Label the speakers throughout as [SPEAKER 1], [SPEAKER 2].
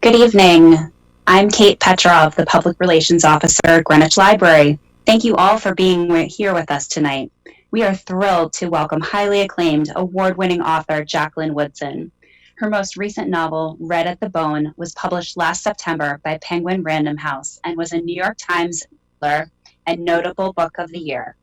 [SPEAKER 1] Good evening. I'm Kate Petrov, the Public Relations Officer at Greenwich Library. Thank you all for being here with us tonight. We are thrilled to welcome highly acclaimed, award-winning author Jacqueline Woodson. Her most recent novel, Red at the Bone, was published last September by Penguin Random House and was a New York Times bestseller and notable book of the year.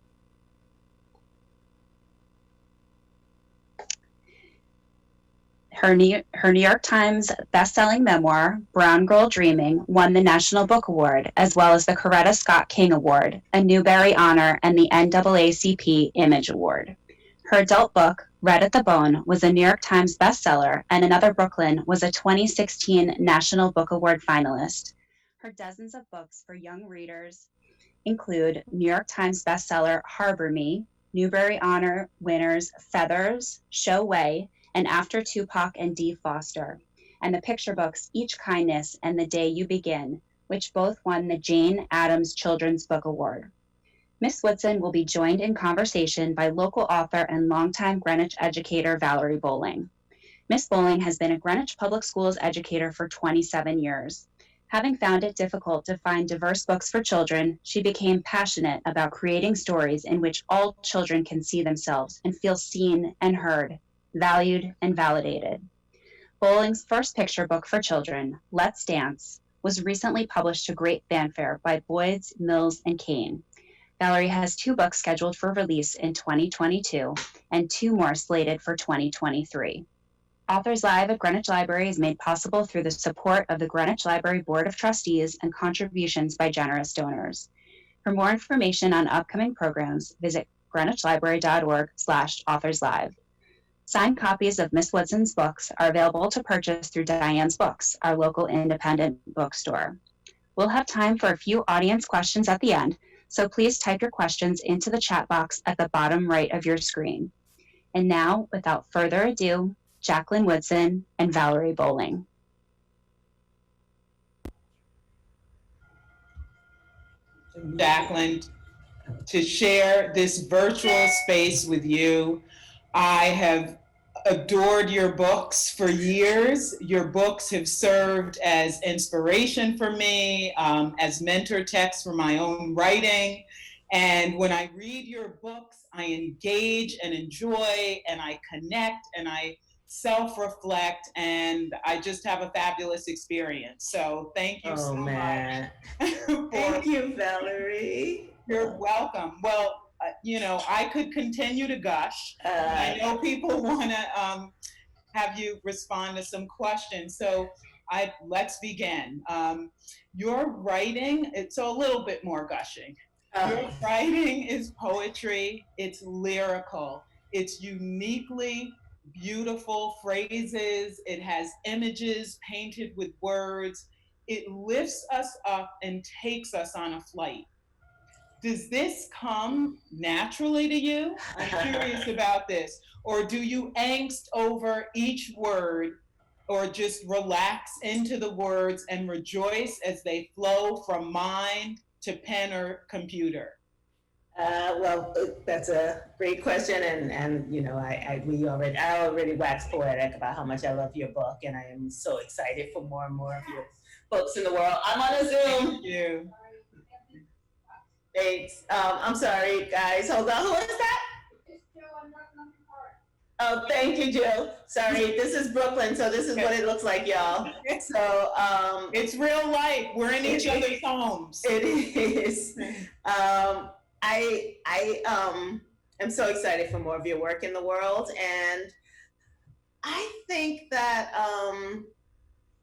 [SPEAKER 1] Her New York Times best-selling memoir, Brown Girl Dreaming, won the National Book Award, as well as the Coretta Scott King Award, a Newbery Honor, and the NAACP Image Award. Her adult book, Red at the Bone, was a New York Times bestseller, and Another Brooklyn was a 2016 National Book Award finalist. Her dozens of books for young readers include New York Times bestseller Harbor Me, Newbery Honor winners Feathers, Show Way, and After Tupac and Dee Foster, and the picture books Each Kindness and The Day You Begin, which both won the Jane Addams Children's Book Award. Miss Woodson will be joined in conversation by local author and longtime Greenwich educator Valerie Bolling. Miss Bolling has been a Greenwich Public Schools educator for 27 years. Having found it difficult to find diverse books for children, she became passionate about creating stories in which all children can see themselves and feel seen and heard, valued and validated. Bolling's first picture book for children, Let's Dance, was recently published to great fanfare by Boyds Mills Kane. Valerie has 2 books scheduled for release in 2022 and 2 more slated for 2023. AuthorsLive at Greenwich Library is made possible through the support of the Greenwich Library Board of Trustees and contributions by generous donors. For more information on upcoming programs, visit greenwichlibrary.org/authorslive. Signed copies of Miss Woodson's books are available to purchase through Diane's Books, our local independent bookstore. We'll have time for a few audience questions at the end, so please type your questions into the chat box at the bottom right of your screen. And now, without further ado, Jacqueline Woodson and Valerie Bolling.
[SPEAKER 2] Jacqueline, to share this virtual space with you. I have adored your books for years. Your books have served as inspiration for me, as mentor texts for my own writing. And when I read your books, I engage and enjoy, and I connect, and I self-reflect, and I just have a fabulous experience. So thank you so much.
[SPEAKER 3] Thank you, Valerie.
[SPEAKER 2] You're welcome. Well, I could continue to gush. I know people want to have you respond to some questions. So let's begin. Your writing, it's a little bit more gushing. Your writing is poetry. It's lyrical. It's uniquely beautiful phrases. It has images painted with words. It lifts us up and takes us on a flight. Does this come naturally to you? I'm curious about this. Or do you angst over each word, or just relax into the words and rejoice as they flow from mind to pen or computer?
[SPEAKER 3] Well, that's a great question, and I already waxed poetic about how much I love your book, and I am so excited for more and more of your books in the world. I'm on a Zoom.
[SPEAKER 2] Thank you.
[SPEAKER 3] Thanks. I'm sorry, guys. Hold on. Who is that? Oh, thank you, Jill. Sorry, this is Brooklyn, so this is what it looks like, y'all. So
[SPEAKER 2] it's real life. We're in each other's homes.
[SPEAKER 3] It is. I am so excited for more of your work in the world, and I think that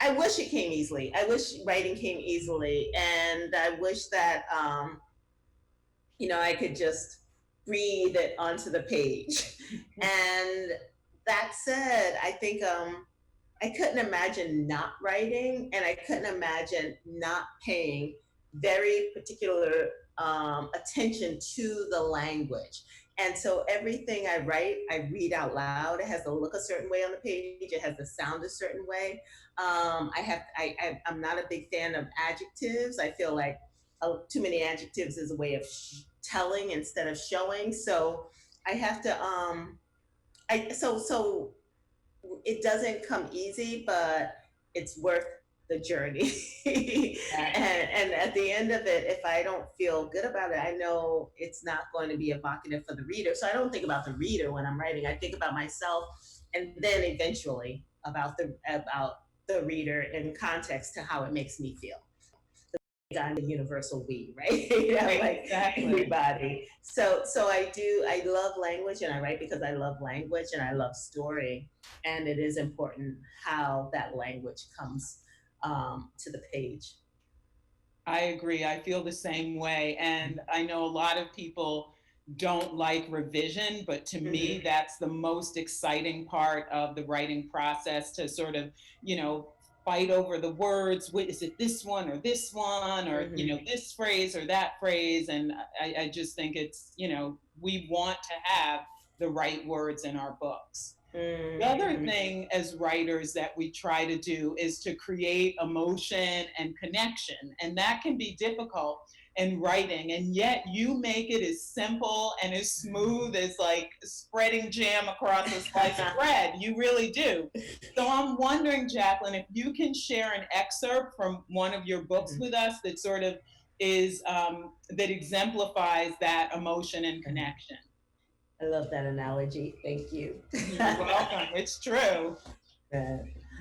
[SPEAKER 3] I wish it came easily. I wish writing came easily, and I wish that I could just breathe it onto the page. And that said, I think I couldn't imagine not writing, and I couldn't imagine not paying very particular attention to the language. And so everything I write, I read out loud. It has to look a certain way on the page. It has to sound a certain way. I'm not a big fan of adjectives. I feel like too many adjectives is a way of telling instead of showing. So I have to, so it doesn't come easy, but it's worth the journey. And at the end of it, if I don't feel good about it, I know it's not going to be evocative for the reader. So I don't think about the reader when I'm writing. I think about myself, and then eventually about the reader in context to how it makes me feel. I'm the universal we, right? You know, like
[SPEAKER 2] Exactly.
[SPEAKER 3] everybody. So I love language, and I write because I love language and I love story. And it is important how that language comes to the page.
[SPEAKER 2] I agree. I feel the same way. And I know a lot of people don't like revision, but to me, that's the most exciting part of the writing process, to sort of, fight over the words. Is it this one or this one, or, this phrase or that phrase? And I just think it's, we want to have the right words in our books. The other thing as writers that we try to do is to create emotion and connection. And that can be difficult in writing. And yet you make it as simple and as smooth as like spreading jam across a slice of bread. You really do. So I'm wondering, Jacqueline, if you can share an excerpt from one of your books with us that sort of is, that exemplifies that emotion and connection.
[SPEAKER 3] I love that analogy. Thank you.
[SPEAKER 2] You're welcome. It's true.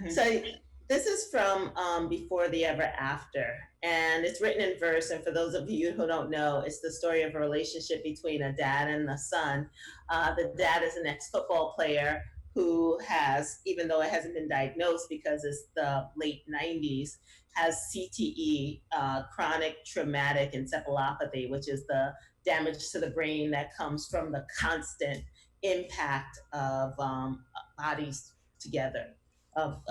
[SPEAKER 3] So this is from Before the Ever After, and it's written in verse. And for those of you who don't know, it's the story of a relationship between a dad and a son. The dad is an ex-football player who has, even though it hasn't been diagnosed because it's the late 90s, has CTE, chronic traumatic encephalopathy, which is the damage to the brain that comes from the constant impact of bodies together, of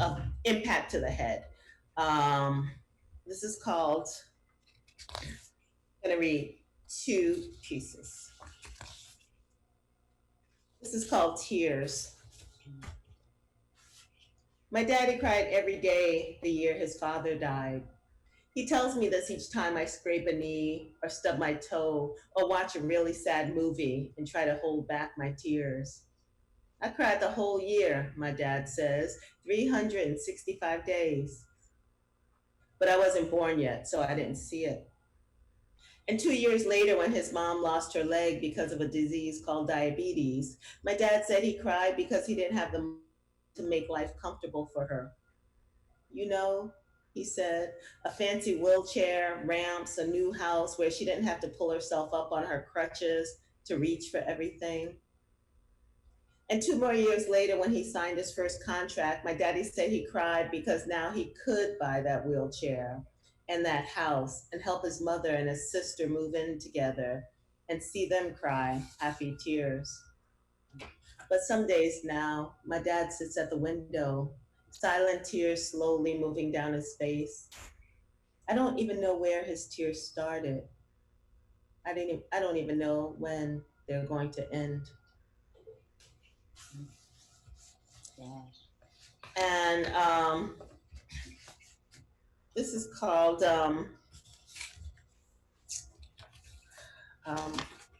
[SPEAKER 3] impact to the head. This is called, I'm going to read two pieces. This is called Tears. My daddy cried every day the year his father died. He tells me this each time I scrape a knee or stub my toe or watch a really sad movie and try to hold back my tears. I cried the whole year, my dad says, 365 days. But I wasn't born yet, so I didn't see it. And 2 years later, when his mom lost her leg because of a disease called diabetes, my dad said he cried because he didn't have the money to make life comfortable for her. You know, he said, a fancy wheelchair, ramps, a new house where she didn't have to pull herself up on her crutches to reach for everything. And 2 more years later, when he signed his first contract, my daddy said he cried because now he could buy that wheelchair and that house and help his mother and his sister move in together and see them cry happy tears. But some days now, my dad sits at the window, silent tears slowly moving down his face. I don't even know where his tears started. I don't even know when they're going to end. And this is called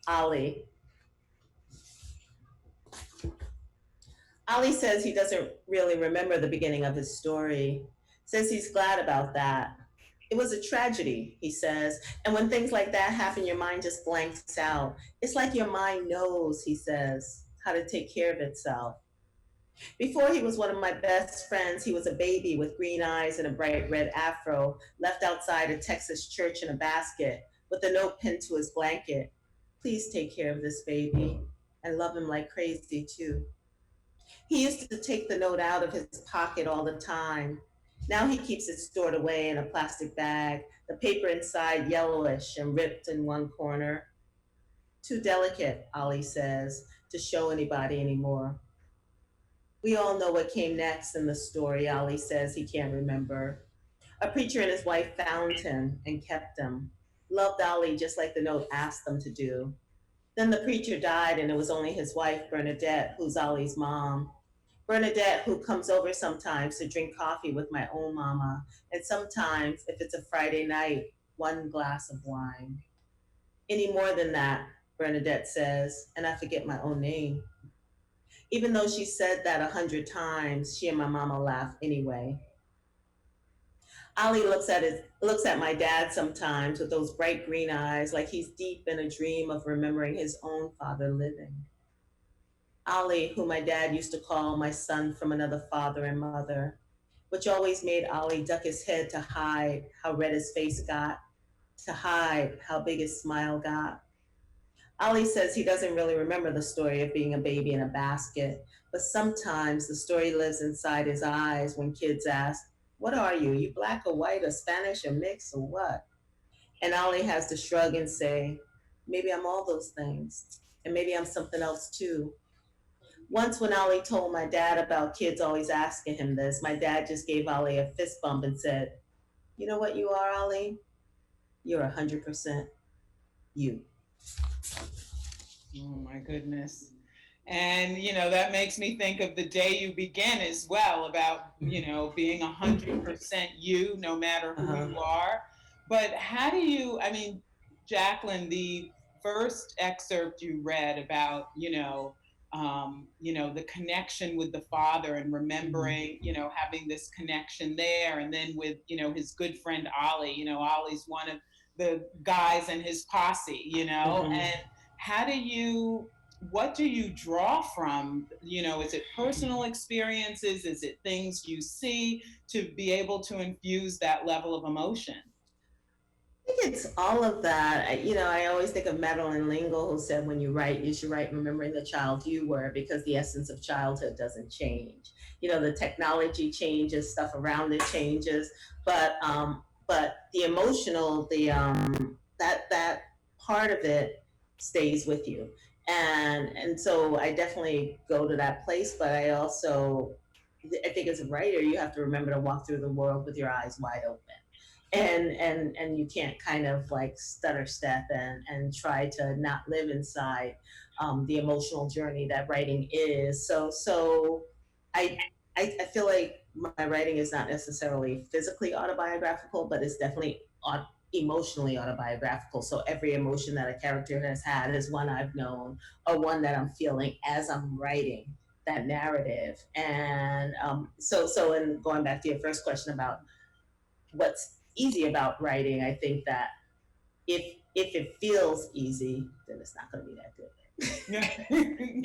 [SPEAKER 3] Ali. Ali says he doesn't really remember the beginning of his story. Says he's glad about that. It was a tragedy, he says. And when things like that happen, your mind just blanks out. It's like your mind knows, he says, how to take care of itself. Before he was one of my best friends, he was a baby with green eyes and a bright red afro, left outside a Texas church in a basket with a note pinned to his blanket. Please take care of this baby and love him like crazy too. He used to take the note out of his pocket all the time. Now he keeps it stored away in a plastic bag, the paper inside yellowish and ripped in one corner. Too delicate, Ali says, to show anybody anymore. We all know what came next in the story, Ali says he can't remember. A preacher and his wife found him and kept him. Loved Ali just like the note asked them to do. Then the preacher died and it was only his wife, Bernadette, who's Ali's mom. Bernadette, who comes over sometimes to drink coffee with my own mama, and sometimes, if it's a Friday night, 1 glass of wine. Any more than that, Bernadette says, and I forget my own name. Even though she said that 100 times, she and my mama laugh anyway. Ali looks at my dad sometimes with those bright green eyes, like he's deep in a dream of remembering his own father living. Ali, who my dad used to call my son from another father and mother, which always made Ali duck his head to hide how red his face got, to hide how big his smile got. Ali says he doesn't really remember the story of being a baby in a basket, but sometimes the story lives inside his eyes when kids ask, "What are you? You black or white or Spanish or mixed or what?" And Ali has to shrug and say, "Maybe I'm all those things, and maybe I'm something else too." Once, when Ali told my dad about kids always asking him this, my dad just gave Ali a fist bump and said, "You know what you are, Ali? You're 100% you."
[SPEAKER 2] Oh my goodness. And, that makes me think of the day you began as well about, being 100% you, no matter who
[SPEAKER 3] Uh-huh.
[SPEAKER 2] you are. But how do you, Jacqueline, the first excerpt you read about, the connection with the father and remembering, having this connection there. And then with, his good friend Ollie, Ollie's one of the guys in his posse,
[SPEAKER 3] Mm-hmm.
[SPEAKER 2] and how do you, what do you draw from? Is it personal experiences? Is it things you see to be able to infuse that level of emotion?
[SPEAKER 3] I think it's all of that. I always think of Madeline L'Engle, who said, "When you write, you should write remembering the child you were, because the essence of childhood doesn't change. The technology changes, stuff around it changes, but the emotional, that part of it stays with you." And so I definitely go to that place, but I think as a writer, you have to remember to walk through the world with your eyes wide open, and you can't kind of like stutter step and try to not live inside the emotional journey that writing is. So I, I feel like my writing is not necessarily physically autobiographical, but it's definitely emotionally autobiographical. So every emotion that a character has had is one I've known, or one that I'm feeling as I'm writing that narrative. And so in going back to your first question about what's easy about writing, I think that if it feels easy, then it's not going to be that good.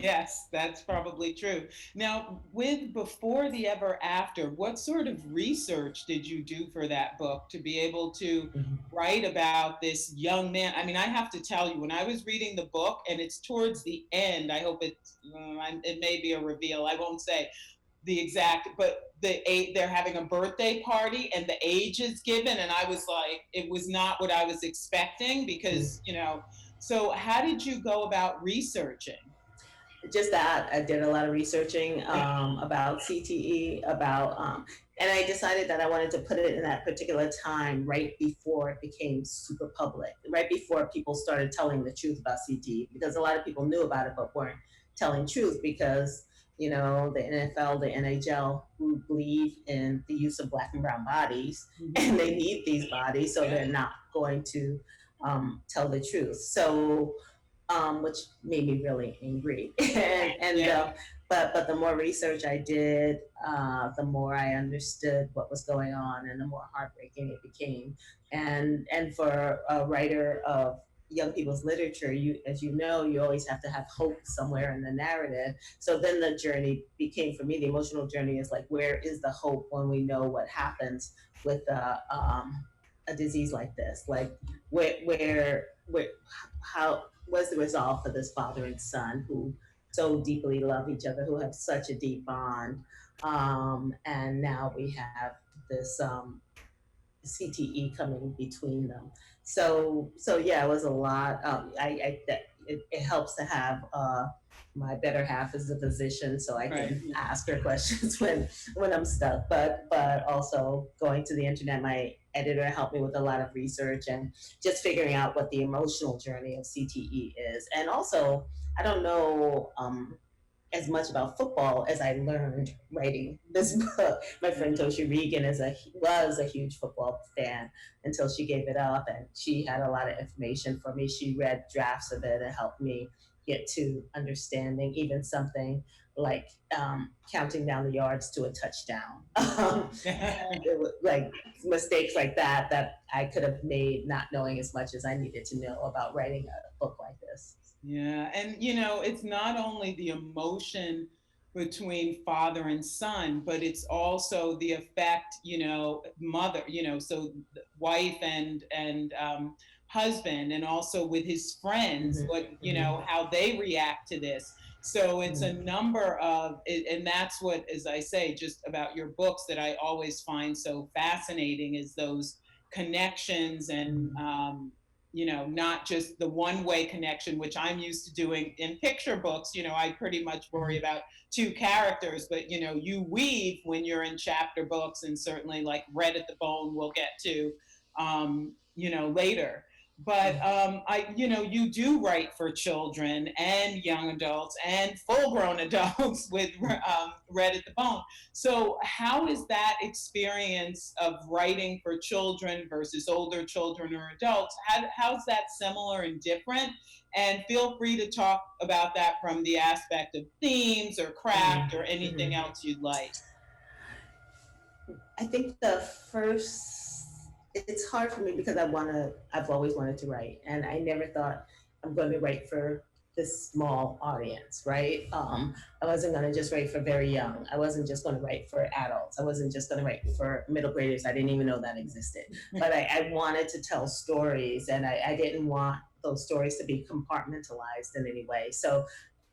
[SPEAKER 2] Yes, that's probably true. Now, with Before the Ever After, what sort of research did you do for that book to be able to
[SPEAKER 3] Mhm.
[SPEAKER 2] write about this young man? I have to tell you, when I was reading the book, and it's towards the end, I hope it may be a reveal. I won't say the exact, but they're having a birthday party and the age is given, and I was like, it was not what I was expecting because, so how did you go about researching?
[SPEAKER 3] Just that I did a lot of researching about CTE, and I decided that I wanted to put it in that particular time, right before it became super public, right before people started telling the truth about CTE, because a lot of people knew about it but weren't telling truth, because the NFL, the NHL, who believe in the use of black and brown bodies, and they need these bodies, so they're not going to tell the truth. So which made me really angry. But the more research I did, the more I understood what was going on, and the more heartbreaking it became. And for a writer of young people's literature, as you know, you always have to have hope somewhere in the narrative. So then the journey became, for me, the emotional journey is like, where is the hope when we know what happens with a disease like this? Like, where how was the resolve for this father and son who so deeply love each other, who have such a deep bond, and now we have this CTE coming between them. So yeah, it was a lot. It helps to have my better half as a physician, so I can
[SPEAKER 2] Right.
[SPEAKER 3] ask her questions when I'm stuck. But also going to the internet, my editor helped me with a lot of research and just figuring out what the emotional journey of CTE is. And also, I don't know as much about football as I learned writing this book. My friend Toshi Regan was a huge football fan until she gave it up, and she had a lot of information for me. She read drafts of it and helped me get to understanding even something like counting down the yards to a touchdown. It was like mistakes like that I could have made not knowing as much as I needed to know about writing a book like this.
[SPEAKER 2] Yeah, and it's not only the emotion between father and son, but it's also the effect, mother, so wife and husband, and also with his friends,
[SPEAKER 3] Mm-hmm.
[SPEAKER 2] what
[SPEAKER 3] Mm-hmm.
[SPEAKER 2] how they react to this. So it's a number of, and that's what, as I say, just about your books that I always find so fascinating is those connections and not just the one way connection, which I'm used to doing in picture books. I pretty much worry about two characters, but you weave when you're in chapter books, and certainly like Red at the Bone we'll get to, later. But you do write for children and young adults and full-grown adults with Red at the Bone. So, how is that experience of writing for children versus older children or adults? How's that similar and different? And feel free to talk about that from the aspect of themes or craft or anything else you'd like.
[SPEAKER 3] I think it's hard for me because I've always wanted to write, and I never thought I'm going to write for this small audience, right? I wasn't going to just write for very young. I wasn't just going to write for adults. I wasn't just going to write for middle graders. I didn't even know that existed. But I wanted to tell stories, and I didn't want those stories to be compartmentalized in any way. So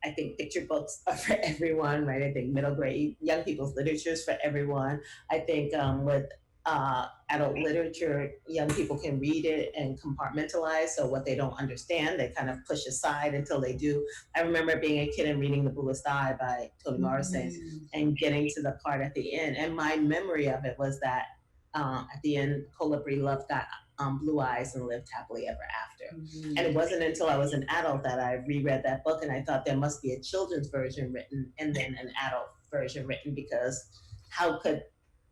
[SPEAKER 3] I think picture books are for everyone, right? I think middle grade, young people's literature is for everyone. I think with adult literature, young people can read it and compartmentalize. So what they don't understand, they kind of push aside until they do. I remember being a kid and reading The Bluest Eye by Toni Morrison and getting to the part at the end. And my memory of it was that at the end, Colibri Love got blue eyes and lived happily ever after. And it wasn't until I was an adult that I reread that book and I thought there must be a children's version written and then an adult version written, because how could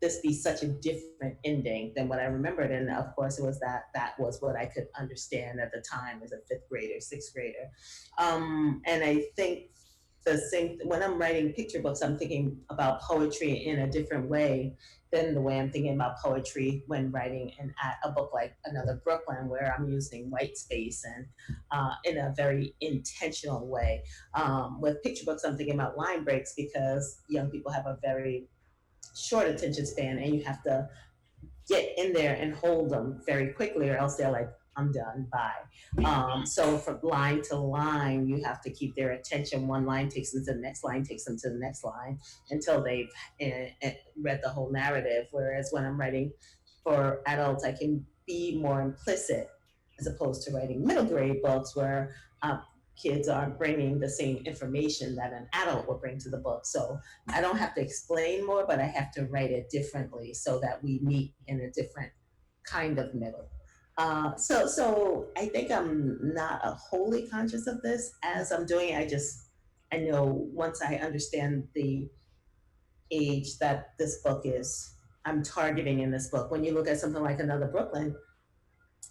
[SPEAKER 3] this be such a different ending than what I remembered? And of course, it was that was what I could understand at the time as a fifth grader, sixth grader. And I think the same when I'm writing picture books, I'm thinking about poetry in a different way than the way I'm thinking about poetry when writing a book like Another Brooklyn, where I'm using white space and in a very intentional way. With picture books, I'm thinking about line breaks because young people have a very short attention span, and you have to get in there and hold them very quickly, or else they're like, I'm done, bye. So from line to line, you have to keep their attention. One line takes them to the next line, takes them to the next line until they've read the whole narrative. Whereas when I'm writing for adults, I can be more implicit as opposed to writing middle grade books where kids aren't bringing the same information that an adult will bring to the book. So I don't have to explain more, but I have to write it differently so that we meet in a different kind of middle. So I think I'm not wholly conscious of this as I'm doing it. I know once I understand the age that this book is, I'm targeting in this book. When you look at something like Another Brooklyn,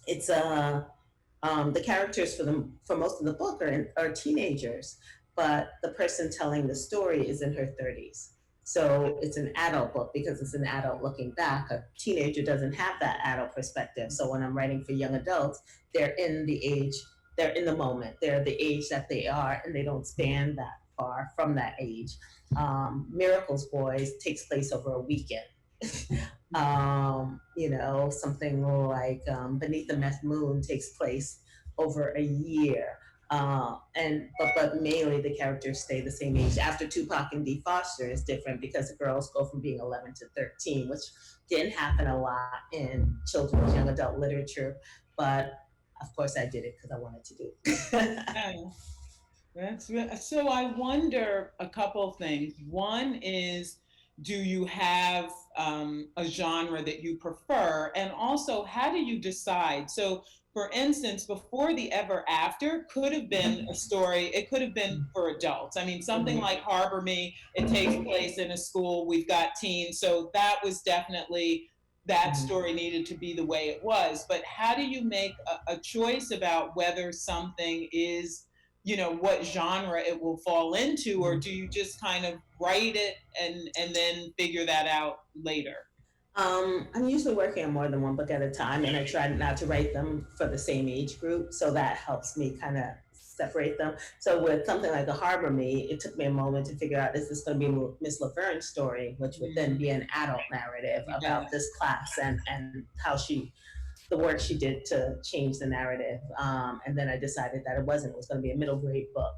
[SPEAKER 3] it's the characters for most of the book are teenagers, but the person telling the story is in her 30s. So it's an adult book because it's an adult looking back. A teenager doesn't have that adult perspective. So when I'm writing for young adults, they're in the moment. They're the age that they are, and they don't span that far from that age. Miracles Boys takes place over a weekend. Something like Beneath the Meth Moon takes place over a year. But mainly the characters stay the same age. After Tupac and Dee Foster is different because the girls go from being 11 to 13, which didn't happen a lot in children's young adult literature. But of course I did it because I wanted to do it.
[SPEAKER 2] So I wonder a couple things. One is, do you have a genre that you prefer? And also, how do you decide? So, for instance, Before the Ever After could have been a story. It could have been for adults. I mean, something like Harbor Me, it takes place in a school. We've got teens. So that was definitely, that story needed to be the way it was. But how do you make a choice about whether something is what genre it will fall into, or do you just kind of write it and then figure that out later?
[SPEAKER 3] I'm usually working on more than one book at a time, and I try not to write them for the same age group, so that helps me kind of separate them. So with something like The Harbor Me, it took me a moment to figure out, is this going to be Miss Laverne's story, which would then be an adult narrative about this class and how the work she did to change the narrative. And then I decided that it wasn't. It was going to be a middle grade book.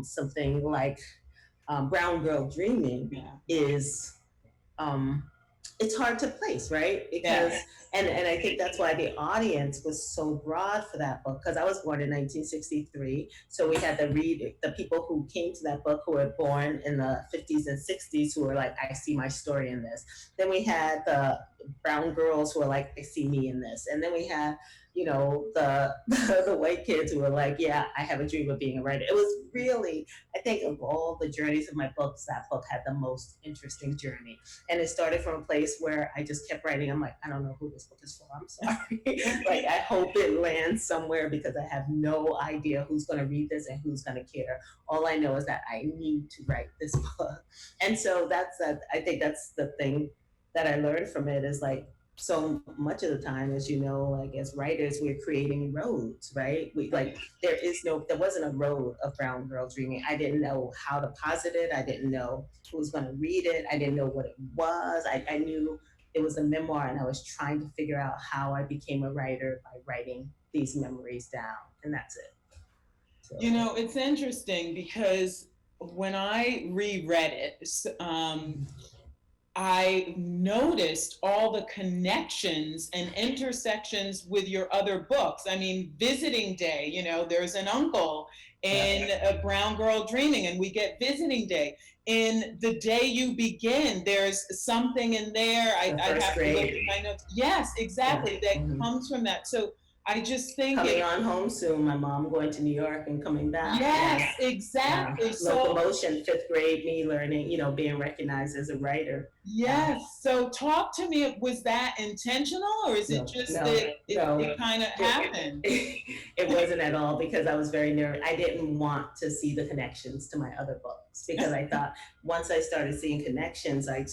[SPEAKER 3] Something like Brown Girl Dreaming is it's hard to place, right? Because and I think that's why the audience was so broad for that book, because I was born in 1963, so we had the people who came to that book who were born in the 50s and 60s who were like, I see my story in this. Then we had the brown girls who were like, I see me in this. And then we had the white kids who were like, yeah, I have a dream of being a writer. It was really, I think of all the journeys of my books, that book had the most interesting journey. And it started from a place where I just kept writing. I'm like, I don't know who this book is for. I'm sorry. Like, I hope it lands somewhere, because I have no idea who's going to read this and who's going to care. All I know is that I need to write this book. And so I think that's the thing that I learned from it, is like, so much of the time, as you know, like as writers, we're creating roads, right? There wasn't a road of Brown Girl Dreaming. I didn't know how to posit it. I didn't know who was going to read it. I didn't know what it was. I knew it was a memoir, and I was trying to figure out how I became a writer by writing these memories down, and that's it. So.
[SPEAKER 2] It's interesting, because when I reread it, I noticed all the connections and intersections with your other books. I mean, Visiting Day, there's an uncle in A Brown Girl Dreaming, and we get Visiting Day. In The Day You Begin, there's something in there. I have to look at my notes. Yes, exactly. Yeah. That comes from that. So I just think
[SPEAKER 3] coming on home soon, my mom going to New York and coming back.
[SPEAKER 2] Yes, exactly.
[SPEAKER 3] So locomotion, 5th grade, me learning, being recognized as a writer.
[SPEAKER 2] Yes. So talk to me, was that intentional, or is it just that it kind of happened?
[SPEAKER 3] It wasn't at all, because I was very nervous. I didn't want to see the connections to my other books, because I thought once I started seeing connections, I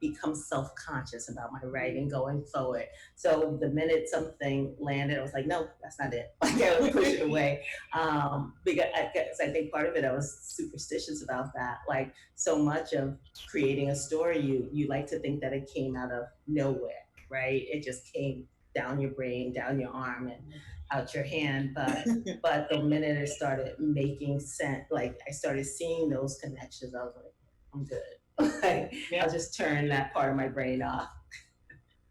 [SPEAKER 3] become self-conscious about my writing going forward. So the minute something landed, I was like, no, that's not it. Like, I would push it away. Because I think part of it, I was superstitious about that. Like, so much of creating a story, you like to think that it came out of nowhere, right? It just came down your brain, down your arm, and out your hand. But the minute it started making sense, like I started seeing those connections, I was like, I'm good. I'll just turn that part of my brain off.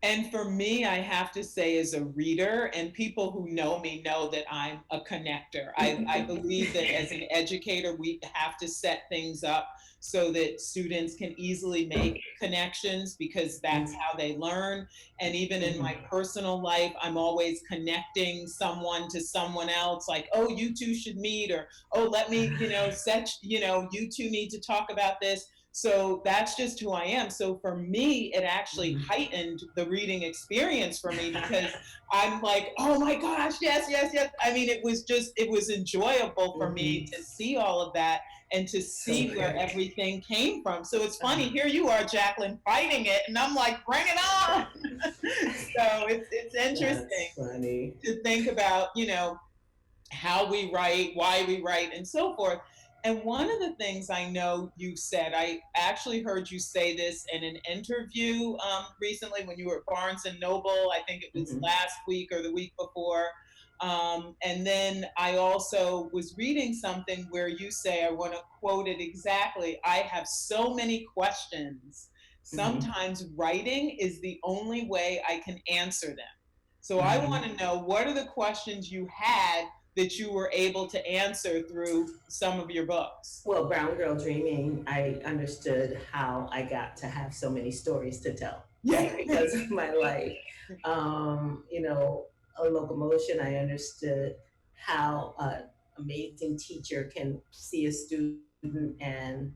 [SPEAKER 2] And for me, I have to say, as a reader, and people who know me know that I'm a connector. I believe that as an educator, we have to set things up so that students can easily make connections, because that's how they learn. And even in my personal life, I'm always connecting someone to someone else, like, oh, you two should meet, or, oh, let me, you two need to talk about this. So that's just who I am. So for me, it actually heightened the reading experience for me, because I'm like, oh my gosh, yes. I mean, it was enjoyable for me to see all of that and to see where everything came from. So it's funny, here you are, Jacqueline, fighting it, and I'm like, bring it on. So it's interesting to think about, how we write, why we write, and so forth. And one of the things I know you said, I actually heard you say this in an interview recently when you were at Barnes and Noble. I think it was last week or the week before. And then I also was reading something where you say, I want to quote it exactly, I have so many questions. Sometimes writing is the only way I can answer them. So I want to know, what are the questions you had that you were able to answer through some of your books?
[SPEAKER 3] Well, Brown Girl Dreaming, I understood how I got to have so many stories to tell. Yeah, because of my life. A Locomotion, I understood how an amazing teacher can see a student and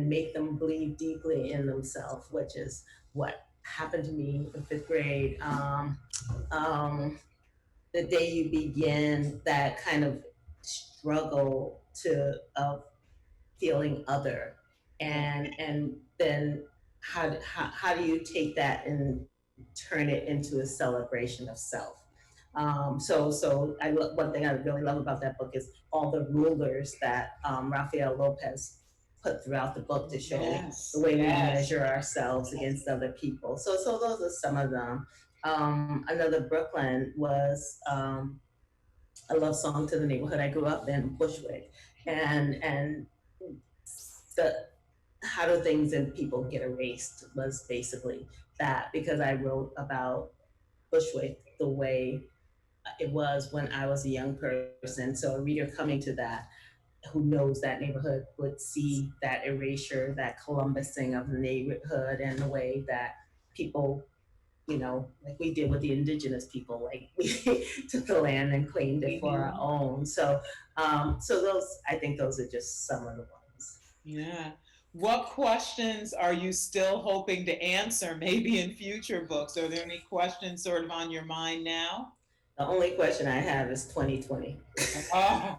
[SPEAKER 3] make them believe deeply in themselves, which is what happened to me in 5th grade. The Day You Begin, that kind of struggle of feeling other, and then how do you take that and turn it into a celebration of self? One thing I really love about that book is all the rulers that Rafael Lopez put throughout the book to show
[SPEAKER 2] Yes,
[SPEAKER 3] the way we
[SPEAKER 2] yes.
[SPEAKER 3] measure ourselves against other people. So those are some of them. Another Brooklyn was a love song to the neighborhood I grew up in, Bushwick, and the how do things and people get erased was basically that, because I wrote about Bushwick the way it was when I was a young person. So a reader coming to that who knows that neighborhood would see that erasure, that Columbusing of the neighborhood, and the way that people, like we did with the indigenous people, like we took the land and claimed it for our own. So I think those are just some of the ones.
[SPEAKER 2] Yeah. What questions are you still hoping to answer maybe in future books? Are there any questions sort of on your mind now?
[SPEAKER 3] The only question I have is 2020.
[SPEAKER 2] Oh,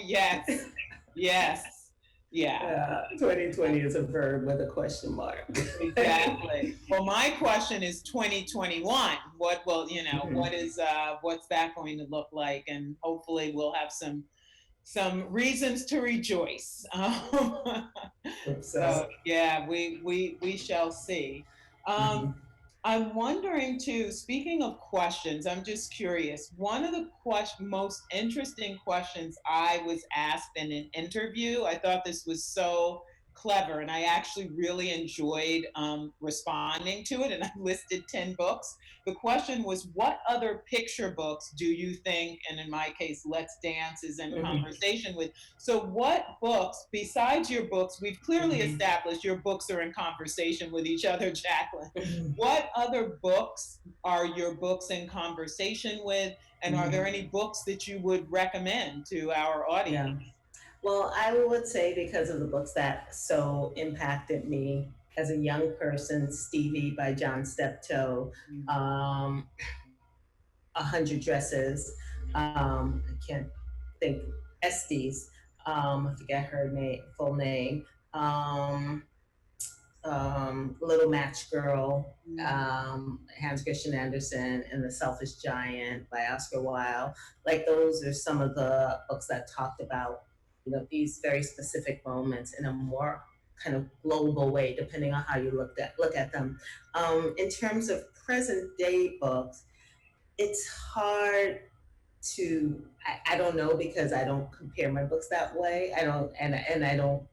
[SPEAKER 2] yes, yes, yeah.
[SPEAKER 3] 2020 is a verb with a question mark.
[SPEAKER 2] Exactly. Well, my question is 2021. What will, what's that going to look like? And hopefully we'll have some reasons to rejoice. So yeah, we shall see. Um, I'm wondering too, speaking of questions, I'm just curious. One of the most interesting questions I was asked in an interview, I thought this was so clever, and I actually really enjoyed responding to it, and I listed 10 books. The question was, what other picture books do you think, and in my case, Let's Dance is in conversation with. So what books, besides your books, we've clearly established your books are in conversation with each other, Jacqueline. What other books are your books in conversation with? And are there any books that you would recommend to our audience?
[SPEAKER 3] Yeah. Well, I would say, because of the books that so impacted me as a young person, Stevie by John Steptoe, 100 Dresses, I can't think, Estes, I forget her full name, Little Match Girl, Hans Christian Andersen, and The Selfish Giant by Oscar Wilde. Like, those are some of the books that talked about, these very specific moments in a more kind of global way, depending on how you look at them. In terms of present day books, it's hard to, I don't know, because I don't compare my books that way. I don't, and I don't,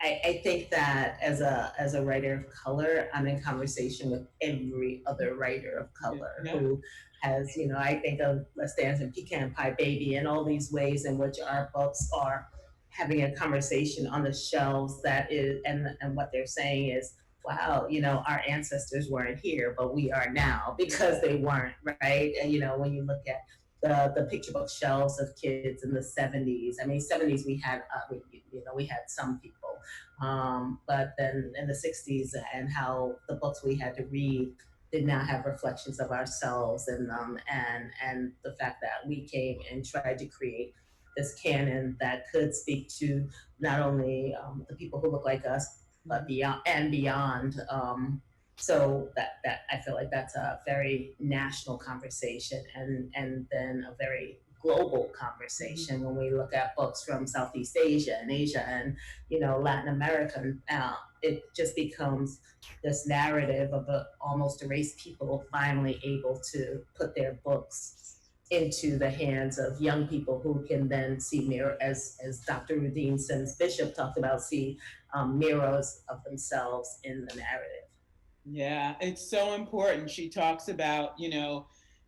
[SPEAKER 3] I think that as a writer of color, I'm in conversation with every other writer of color who has, I think of Let's Dance and Pecan Pie Baby and all these ways in which our books are having a conversation on the shelves that is, and what they're saying is, wow, our ancestors weren't here, but we are now because they weren't, right? And when you look at the picture book shelves of kids in the 70s. I mean, 70s we had we had some people, but then in the 60s, and how the books we had to read did not have reflections of ourselves in them, and the fact that we came and tried to create this canon that could speak to not only the people who look like us, but beyond and beyond. So that I feel like that's a very national conversation, and then a very global conversation when we look at books from Southeast Asia and Asia and Latin America. It just becomes this narrative of almost erased people finally able to put their books into the hands of young people who can then see mirror, as Dr. Rudine Sims Bishop talked about, see mirrors of themselves in the narrative.
[SPEAKER 2] Yeah, it's so important. She talks about,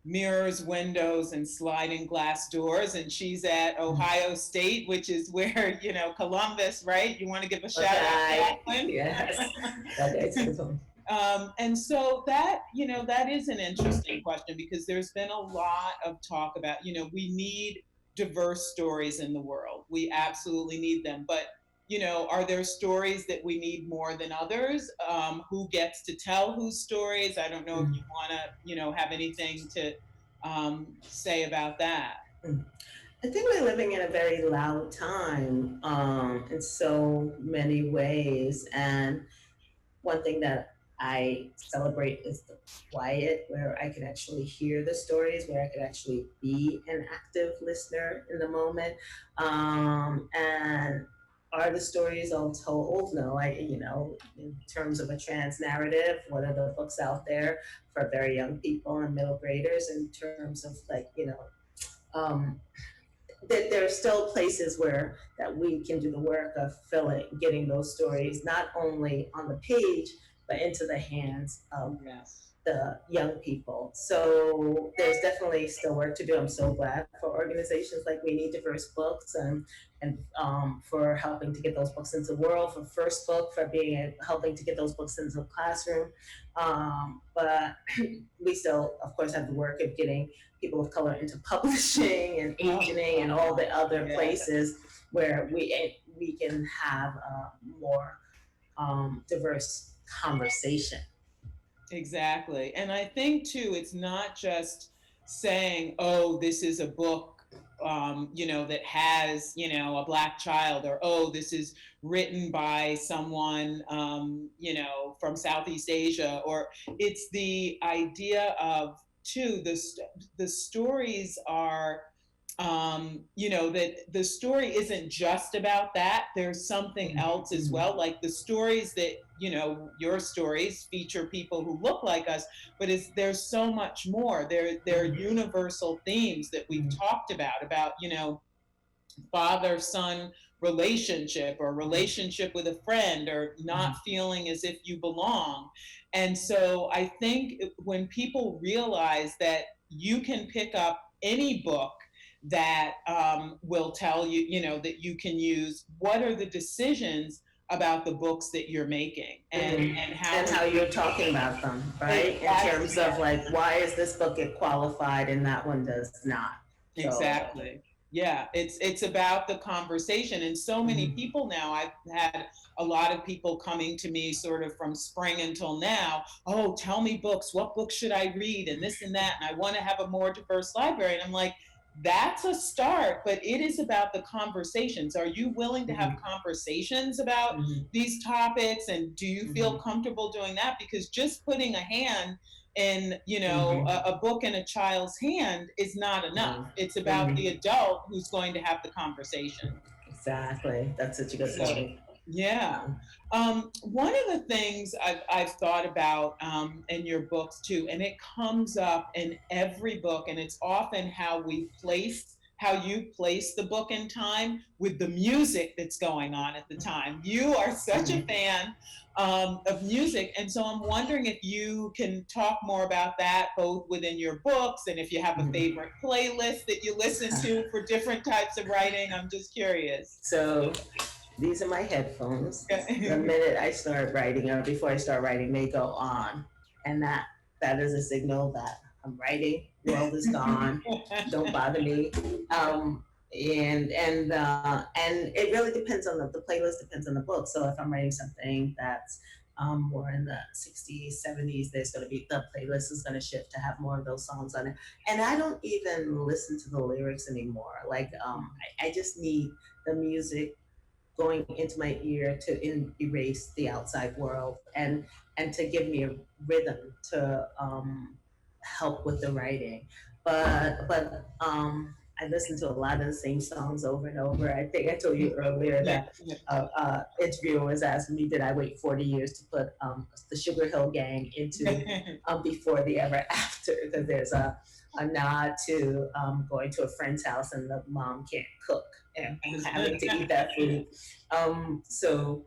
[SPEAKER 2] mirrors, windows, and sliding glass doors. And she's at Ohio State, which is where, Columbus, right? You want to give a shout out, Jacqueline?
[SPEAKER 3] Yes.
[SPEAKER 2] And so that, that is an interesting question, because there's been a lot of talk about, we need diverse stories in the world. We absolutely need them. But are there stories that we need more than others? Who gets to tell whose stories? I don't know if you want to, have anything to say about that.
[SPEAKER 3] I think we're living in a very loud time in so many ways. And one thing that I celebrate is the quiet, where I can actually hear the stories, where I can actually be an active listener in the moment. And are the stories all told? No, in terms of a trans narrative, what are the books out there for very young people and middle graders in terms of um, that there are still places where that we can do the work of filling, getting those stories not only on the page but into the hands of
[SPEAKER 2] Yes.
[SPEAKER 3] the young people. So there's definitely still work to do. I'm so glad for organizations like We Need Diverse Books and for helping to get those books into the world, for First Book, for helping to get those books into the classroom. But we still, of course, have the work of getting people of color into publishing and agenting and all the other places where we can have a more diverse conversation.
[SPEAKER 2] Exactly. And I think too, it's not just saying, oh, this is a book, that has, a Black child, or, oh, this is written by someone, from Southeast Asia, or it's the idea of, too, the stories are, that the story isn't just about that. There's something else as well. Like the stories that, your stories feature people who look like us, but there's so much more. There are universal themes that we've talked about, father-son relationship, or relationship with a friend, or not feeling as if you belong. And so I think when people realize that you can pick up any book that will tell you, that you can use, what are the decisions about the books that you're making, and
[SPEAKER 3] how you're talking about them, right?
[SPEAKER 2] Exactly.
[SPEAKER 3] In terms of like, why is this book get qualified and that one does not? So,
[SPEAKER 2] Exactly. Yeah, it's about the conversation. And so many people now, I've had a lot of people coming to me sort of from spring until now, oh, tell me books, what books should I read, and this and that, and I want to have a more diverse library. And I'm like, that's a start, but it is about the conversations. Are you willing to have conversations about these topics, and do you feel comfortable doing that? Because just putting a hand in, a book in a child's hand is not enough. It's about the adult who's going to have the conversation.
[SPEAKER 3] Exactly. That's such a good point.
[SPEAKER 2] Yeah. One of the things I've thought about in your books too, and it comes up in every book, and it's often how you place the book in time with the music that's going on at the time. You are such a fan of music, and so I'm wondering if you can talk more about that, both within your books, and if you have a favorite playlist that you listen to for different types of writing. I'm just curious.
[SPEAKER 3] So these are my headphones. The minute I start writing, or before I start writing, they go on, and that is a signal that I'm writing. World is gone. Don't bother me. And it really depends on the playlist. Depends on the book. So if I'm writing something that's more in the 60s, 70s, there's going to be the playlist is going to shift to have more of those songs on it. And I don't even listen to the lyrics anymore. Like I just need the music going into my ear to erase the outside world and to give me a rhythm to help with the writing. But I listen to a lot of the same songs over and over. I think I told you earlier that interviewer was asking me, did I wait 40 years to put the Sugar Hill Gang into Before the Ever After? Because there's a nod to going to a friend's house and the mom can't cook and having to eat that food. So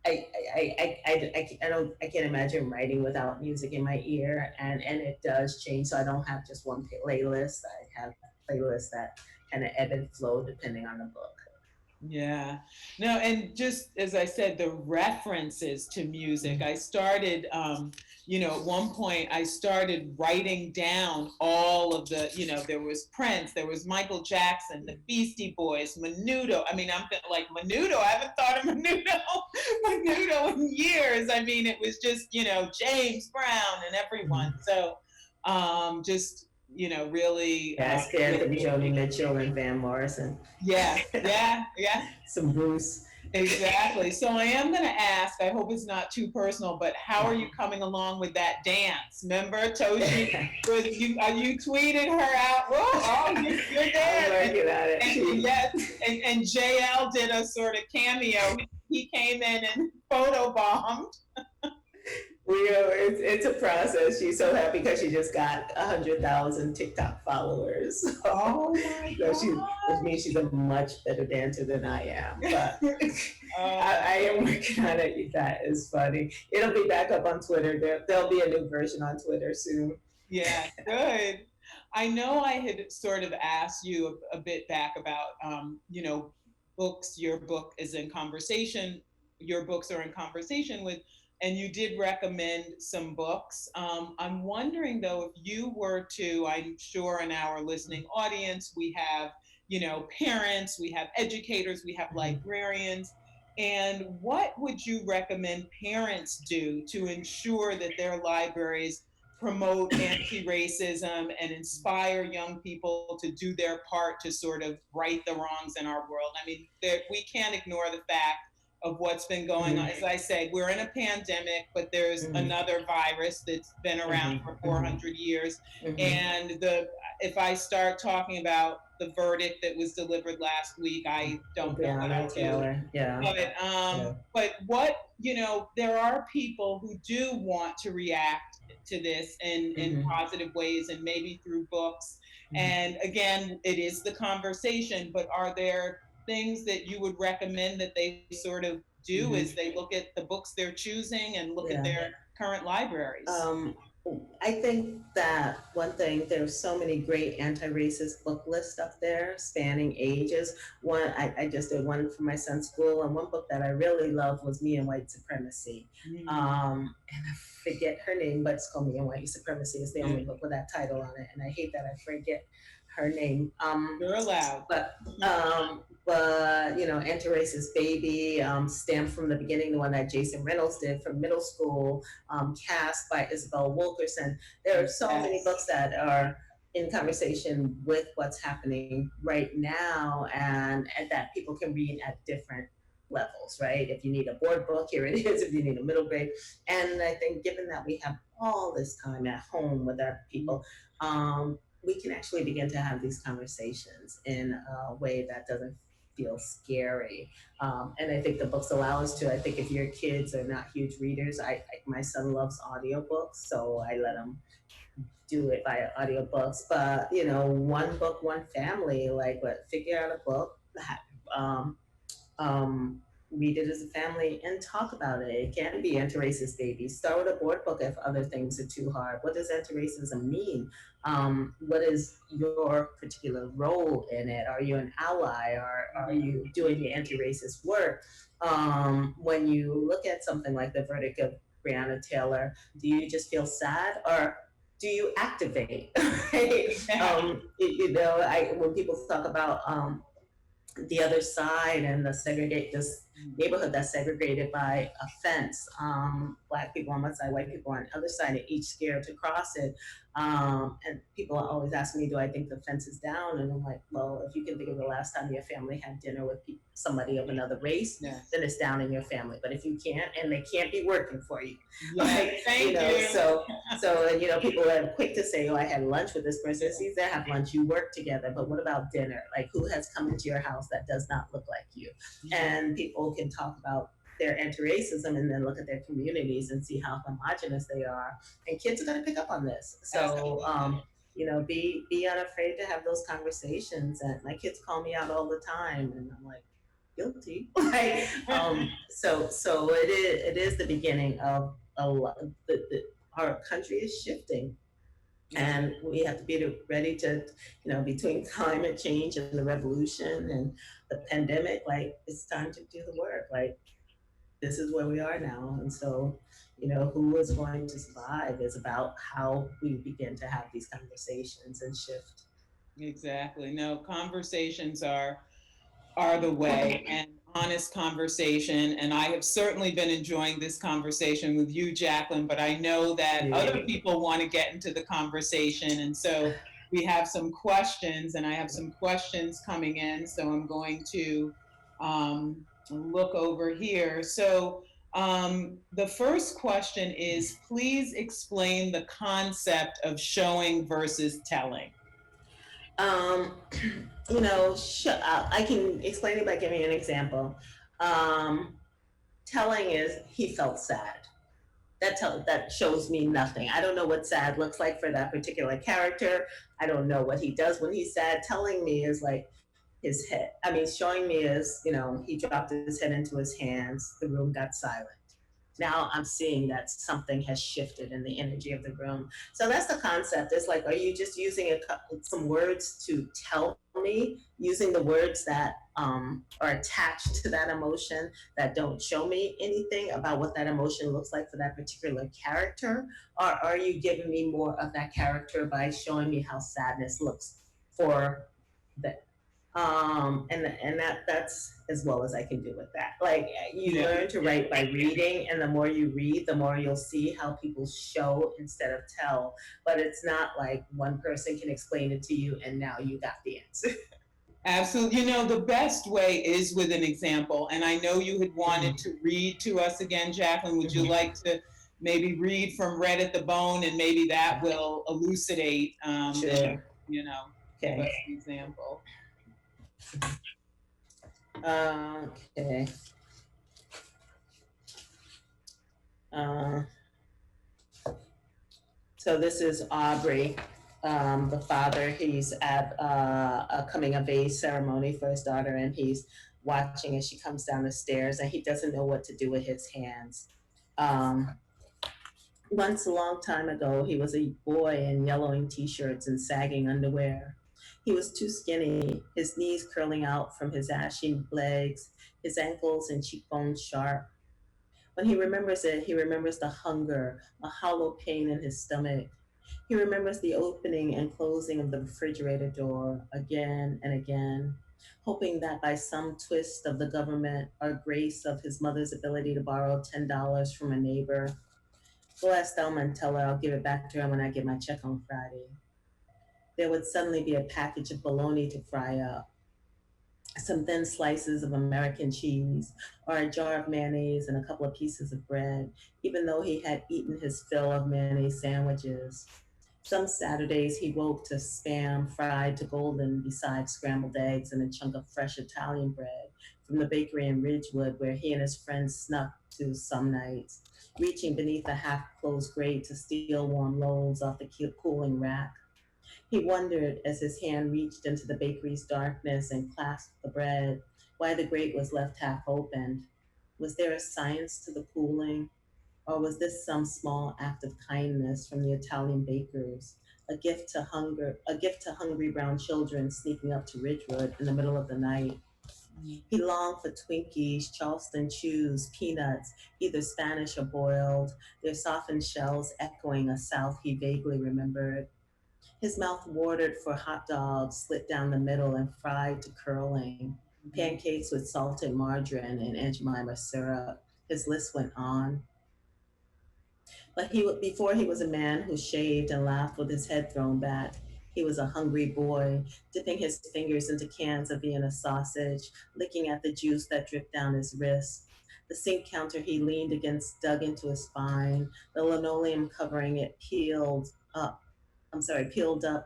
[SPEAKER 3] I can't imagine writing without music in my ear, and it does change. So I don't have just one playlist. I have playlists that kind of ebb and flow depending on the book.
[SPEAKER 2] Yeah. No, and just as I said, the references to music, I started, at one point I started writing down all of the, there was Prince, there was Michael Jackson, the Beastie Boys, Menudo. I mean, I'm like, Menudo, I haven't thought of Menudo in years. I mean, it was just, James Brown and everyone. So just really.
[SPEAKER 3] Yes, Anthony, Joni Mitchell, and Van Morrison.
[SPEAKER 2] Yeah, yeah, yeah.
[SPEAKER 3] Some Bruce.
[SPEAKER 2] Exactly. So I am going to ask, I hope it's not too personal, but how are you coming along with that dance? Remember, Toshi, you tweeted her out. Whoa, oh, you're there.
[SPEAKER 3] I'm working on it.
[SPEAKER 2] And, yes, and JL did a sort of cameo. He came in and photobombed.
[SPEAKER 3] It's a process. She's so happy because she just got 100,000 TikTok followers.
[SPEAKER 2] Oh my God.
[SPEAKER 3] Which means she's a much better dancer than I am. But I am working on it. That is funny. It'll be back up on Twitter. There'll be a new version on Twitter soon.
[SPEAKER 2] Yeah, good. I know I had sort of asked you a bit back about, books. Your book is in conversation. Your books are in conversation with, and you did recommend some books. I'm wondering though, if you were to, I'm sure in our listening audience, we have, parents, we have educators, we have librarians. And what would you recommend parents do to ensure that their libraries promote anti-racism and inspire young people to do their part to sort of right the wrongs in our world? I mean, we can't ignore the fact of what's been going on. As I say, we're in a pandemic, but there's another virus that's been around for 400 years. And if I start talking about the verdict that was delivered last week, I don't know what I'll do.
[SPEAKER 3] Yeah.
[SPEAKER 2] But what, there are people who do want to react to this in positive ways, and maybe through books. And again, it is the conversation, but are there things that you would recommend that they sort of do as they look at the books they're choosing and look at their current libraries?
[SPEAKER 3] I think that one thing, there's so many great anti-racist book lists up there spanning ages. One, I just did one for my son's school, and one book that I really loved was Me and White Supremacy. And I forget her name, but it's called Me and White Supremacy. It's the only book with that title on it, and I hate that I forget her name.
[SPEAKER 2] You're allowed.
[SPEAKER 3] But Anti-Racist Baby, Stamped from the Beginning, the one that Jason Reynolds did from middle school, Cast by Isabel Wilkerson. There are so many books that are in conversation with what's happening right now, and that people can read at different levels, right? If you need a board book, here it is. If you need a middle grade. And I think given that we have all this time at home with our people, we can actually begin to have these conversations in a way that doesn't feel scary. And I think the books allow us to. I think if your kids are not huge readers, my son loves audiobooks, so I let him do it via audiobooks. But, one book, one family, figure out a book, read it as a family and talk about it. It can be Anti-Racist Baby. Start with a board book if other things are too hard. What does anti-racism mean? What is your particular role in it? Are you an ally, or are you doing the anti-racist work? When you look at something like the verdict of Breonna Taylor, do you just feel sad, or do you activate? When people talk about the other side and this neighborhood that's segregated by a fence, Black people on one side, white people on the other side, and each scared to cross it. And people always ask me, do I think the fence is down? And I'm like, well, if you can think of the last time your family had dinner with somebody of another race, then it's down in your family. But if you can't, and they can't be working for you,
[SPEAKER 2] thank you.
[SPEAKER 3] So people are quick to say, oh, I had lunch with this person. It's easy to have lunch, you work together, but what about dinner? Like, who has come into your house that does not look like you? And people can talk about their anti-racism and then look at their communities and see how homogenous they are. And kids are going to pick up on this. So, be unafraid to have those conversations. And my kids call me out all the time, and I'm like, guilty. So it is the beginning of a lot. Our country is shifting. And we have to be ready to, between climate change and the revolution and the pandemic, it's time to do the work. This is where we are now. And so, who is going to survive is about how we begin to have these conversations and shift.
[SPEAKER 2] Exactly. No, conversations are the way, and honest conversation. And I have certainly been enjoying this conversation with you, Jacqueline, but I know that other people want to get into the conversation. And so we have some questions, and I have some questions coming in. So I'm going to look over here. So the first question is, please explain the concept of showing versus telling.
[SPEAKER 3] Um, you know, I can explain it by giving an example. Um, Telling is he felt sad. That shows me nothing. I don't know what sad looks like for that particular character. I don't know what he does when he's sad. Telling me is like his head. I mean, showing me is, you know, he dropped his head into his hands. The room got silent. Now I'm seeing that something has shifted in the energy of the room. So that's the concept. It's like, are you just using some words to tell me, using the words that are attached to that emotion that don't show me anything about what that emotion looks like for that particular character? Or are you giving me more of that character by showing me how sadness looks for the and that's as well as I can do with that. Like you learn to write by reading, and the more you read, the more you'll see how people show instead of tell. But it's not like one person can explain it to you and now you got the answer.
[SPEAKER 2] Absolutely. You know, the best way is with an example. And I know you had wanted to read to us again, Jacqueline. Would you like to maybe read from Red at the Bone, and maybe that will elucidate,
[SPEAKER 3] Sure.
[SPEAKER 2] you know, give us an example.
[SPEAKER 3] Okay. So this is Aubrey, the father. He's at a coming of age ceremony for his daughter, and he's watching as she comes down the stairs, and he doesn't know what to do with his hands. Once a long time ago, he was a boy in yellowing t-shirts and sagging underwear. He was too skinny, his knees curling out from his ashy legs, his ankles and cheekbones sharp. When he remembers it, he remembers the hunger, a hollow pain in his stomach. He remembers the opening and closing of the refrigerator door again and again, hoping that by some twist of the government or grace of his mother's ability to borrow $10 from a neighbor, go ask Thelma and tell her I'll give it back to her when I get my check on Friday. There would suddenly be a package of bologna to fry up, some thin slices of American cheese, or a jar of mayonnaise and a couple of pieces of bread, even though he had eaten his fill of mayonnaise sandwiches. Some Saturdays he woke to Spam fried to golden beside scrambled eggs and a chunk of fresh Italian bread from the bakery in Ridgewood, where he and his friends snuck to some nights, reaching beneath a half-closed grate to steal warm loaves off the cooling rack. He wondered, as his hand reached into the bakery's darkness and clasped the bread, why the grate was left half opened. Was there a science to the cooling? Or was this some small act of kindness from the Italian bakers, a gift to hungry brown children sneaking up to Ridgewood in the middle of the night? He longed for Twinkies, Charleston chews, peanuts, either Spanish or boiled, their softened shells echoing a South he vaguely remembered. His mouth watered for hot dogs slit down the middle and fried to curling, pancakes with salted margarine and Aunt Jemima syrup. His list went on. But before he was a man who shaved and laughed with his head thrown back. He was a hungry boy, dipping his fingers into cans of Vienna sausage, licking at the juice that dripped down his wrist. The sink counter he leaned against dug into his spine, the linoleum covering it peeled up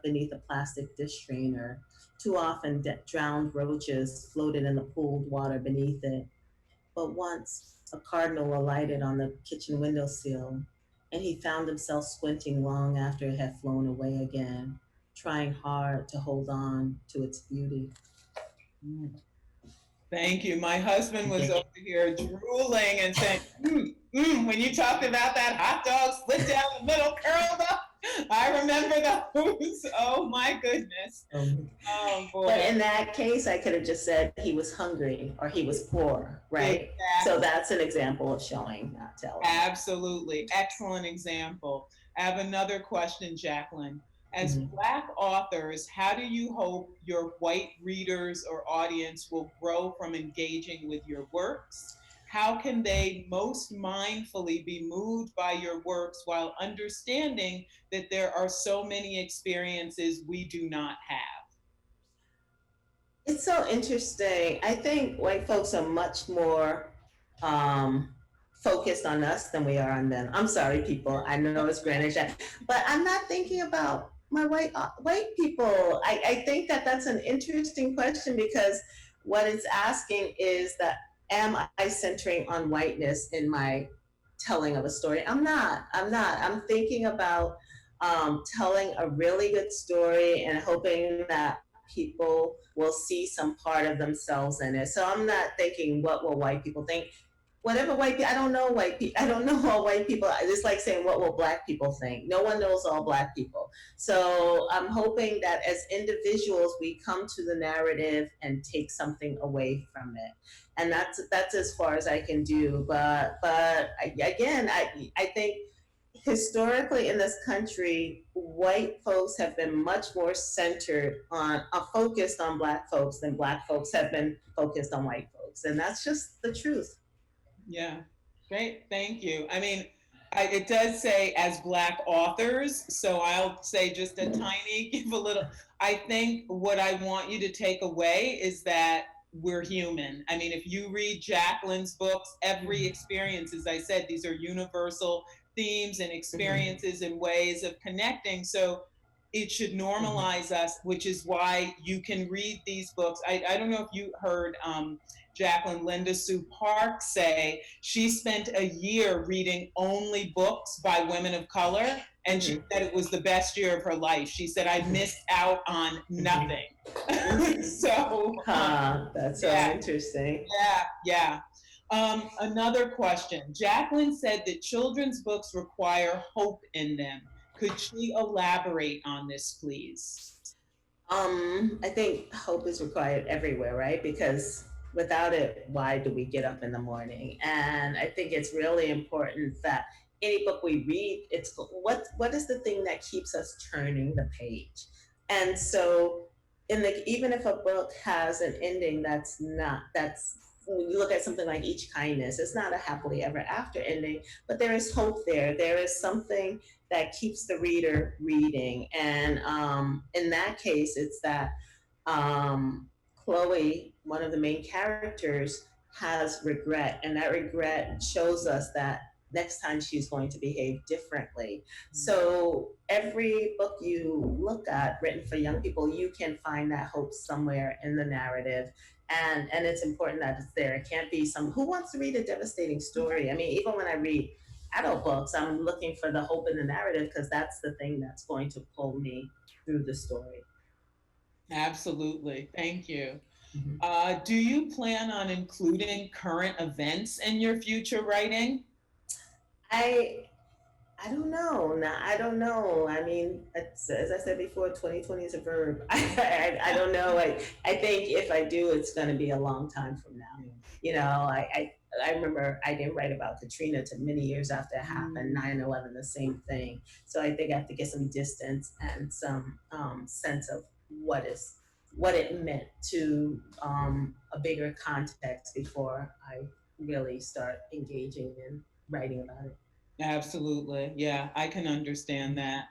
[SPEAKER 3] beneath a plastic dish strainer. Too often drowned roaches floated in the pooled water beneath it. But once, a cardinal alighted on the kitchen windowsill, and he found himself squinting long after it had flown away again, trying hard to hold on to its beauty.
[SPEAKER 2] Thank you. My husband was over here drooling and saying, when you talked about that hot dog split down the middle, curled up. I remember those. Oh my goodness. Oh boy.
[SPEAKER 3] But in that case, I could have just said he was hungry or he was poor, right? Exactly. So that's an example of showing, not telling.
[SPEAKER 2] Absolutely. Excellent example. I have another question, Jacqueline. As Black authors, how do you hope your white readers or audience will grow from engaging with your works? how can they most mindfully be moved by your works while understanding that there are so many experiences we do not have?
[SPEAKER 3] It's so interesting. I think white folks are much more um, focused on us than we are on them. I'm sorry, people. I know it's Greenwich, but I'm not thinking about my white people. I think that that's an interesting question because what it's asking is that am I centering on whiteness in my telling of a story? I'm not. I'm not. I'm thinking about telling a really good story and hoping that people will see some part of themselves in it. So I'm not thinking what will white people think. Whatever white people, I don't know white people. I don't know all white people. It's like saying what will black people think. No one knows all black people. So I'm hoping that as individuals we come to the narrative and take something away from it. And that's as far as I can do. But again, I think historically in this country, white folks have been much more centered on, focused on black folks than black folks have been focused on white folks. And that's just the truth.
[SPEAKER 2] Yeah, great, thank you. I mean, it does say as Black authors, so I'll say just a tiny, give a little. I think what I want you to take away is that we're human. I mean, if you read Jacqueline's books, every experience, as I said, these are universal themes and experiences and ways of connecting. So it should normalize us, which is why you can read these books. I don't know if you heard Jacqueline Linda Sue Park say she spent a year reading only books by women of color, and she said it was the best year of her life. She said, I missed out on nothing. So
[SPEAKER 3] that's so interesting.
[SPEAKER 2] Yeah. Another question. Jacqueline said that children's books require hope in them. Could she elaborate on this, please?
[SPEAKER 3] I think hope is required everywhere, right? Because without it, why do we get up in the morning? And I think it's really important that any book we read, it's what is the thing that keeps us turning the page? And so, even if a book has an ending that's when you look at something like Each Kindness, it's not a happily ever after ending, but there is hope there. There is something that keeps the reader reading. And in that case, it's that Chloe, one of the main characters, has regret. And that regret shows us that next time she's going to behave differently. So every book you look at written for young people, you can find that hope somewhere in the narrative. And it's important that it's there. It can't be who wants to read a devastating story? I mean, even when I read adult books, I'm looking for the hope in the narrative because that's the thing that's going to pull me through the story.
[SPEAKER 2] Absolutely. Thank you. Do you plan on including current events in your future writing?
[SPEAKER 3] I don't know. I don't know. I mean, as I said before, 2020 is a verb. I don't know. I think if I do, it's going to be a long time from now. You know, I remember I didn't write about Katrina to many years after it happened, 9/11, the same thing. So I think I have to get some distance and some sense of what it meant to a bigger context before I really start engaging in writing about it.
[SPEAKER 2] Absolutely. Yeah, I can understand that.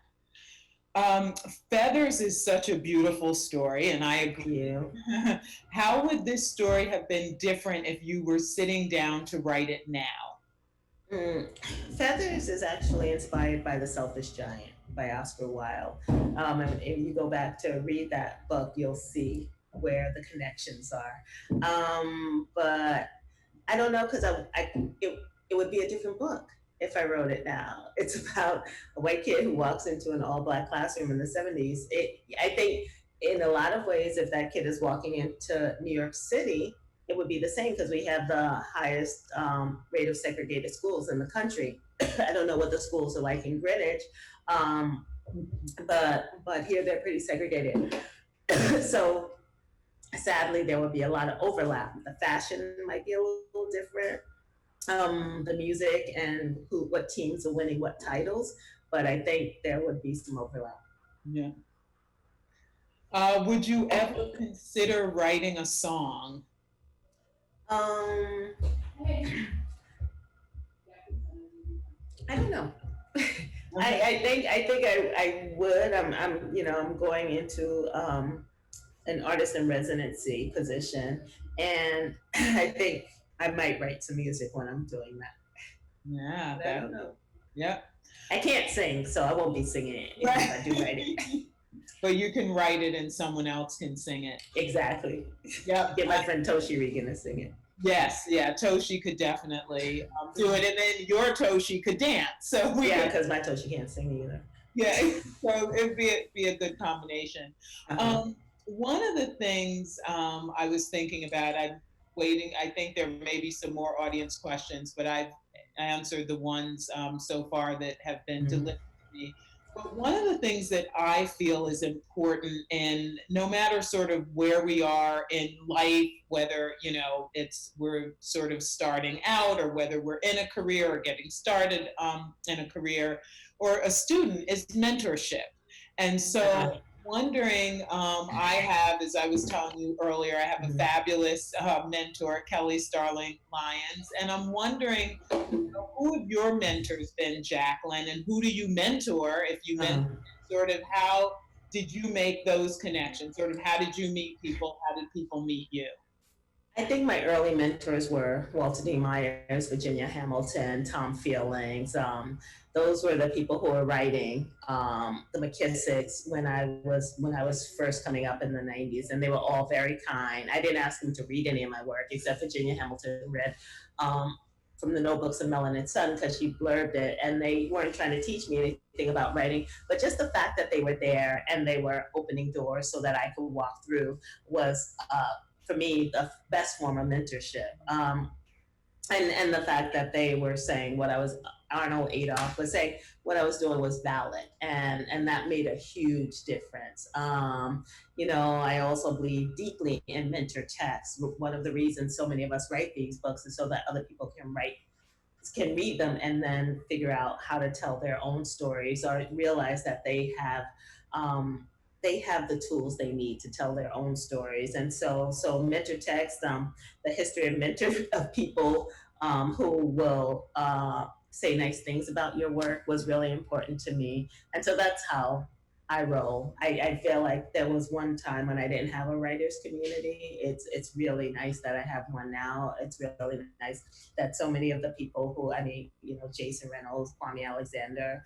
[SPEAKER 2] Feathers is such a beautiful story, and I agree. How would this story have been different if you were sitting down to write it now?
[SPEAKER 3] Feathers is actually inspired by The Selfish Giant by Oscar Wilde. And if you go back to read that book, you'll see where the connections are. But I don't know because it would be a different book if I wrote it now. It's about a white kid who walks into an all-black classroom in the 70s. I think in a lot of ways, if that kid is walking into New York City, it would be the same because we have the highest rate of segregated schools in the country. I don't know what the schools are like in Greenwich, but here they're pretty segregated. So sadly, there would be a lot of overlap. The fashion might be a little different. The music and what teams are winning what titles, but I think there would be some overlap.
[SPEAKER 2] Yeah. Would you ever consider writing a song?
[SPEAKER 3] I don't know. I think I would. I'm going into an artist in residency position, and I think I might write some music when I'm doing that.
[SPEAKER 2] Yeah,
[SPEAKER 3] But I don't know.
[SPEAKER 2] yeah.
[SPEAKER 3] I can't sing, so I won't be singing it if I do write it.
[SPEAKER 2] But you can write it and someone else can sing it.
[SPEAKER 3] Exactly.
[SPEAKER 2] Yep.
[SPEAKER 3] Get my friend Toshi Regan to sing it.
[SPEAKER 2] Yes, yeah, Toshi could definitely do it, and then your Toshi could dance. So
[SPEAKER 3] yeah, because my Toshi can't sing either.
[SPEAKER 2] Yeah, so it'd be a good combination. One of the things I was thinking about, I'm waiting. I think there may be some more audience questions, but I've answered the ones so far that have been delivered to me. But one of the things that I feel is important, and no matter sort of where we are in life, whether we're sort of starting out, or whether we're in a career or getting started in a career, or a student, is mentorship. And so wondering, I have, as I was telling you earlier, I have a fabulous mentor, Kelly Starling Lyons, and I'm wondering, who have your mentors been, Jacqueline, and who do you mentor? If you mentor, sort of how did you make those connections? Sort of how did you meet people? How did people meet you?
[SPEAKER 3] I think my early mentors were Walter D. Myers, Virginia Hamilton, Tom Feelings. Those were the people who were writing the McKissicks when I was first coming up in the 90s, and they were all very kind. I didn't ask them to read any of my work, except Virginia Hamilton read from the notebooks of Melanin Sun because she blurbed it, and they weren't trying to teach me anything about writing, but just the fact that they were there and they were opening doors so that I could walk through was for me the best form of mentorship. And the fact that they were saying what I was, Arnold Adolph was saying what I was doing was valid, and that made a huge difference. I also believe deeply in mentor texts. One of the reasons so many of us write these books is so that other people can read them and then figure out how to tell their own stories, or realize that they have the tools they need to tell their own stories. And so mentor text, the history of mentor of people who will say nice things about your work was really important to me. And so that's how I roll. I feel like there was one time when I didn't have a writers community. It's really nice that I have one now. It's really nice that so many of the people who, Jason Reynolds, Kwame Alexander,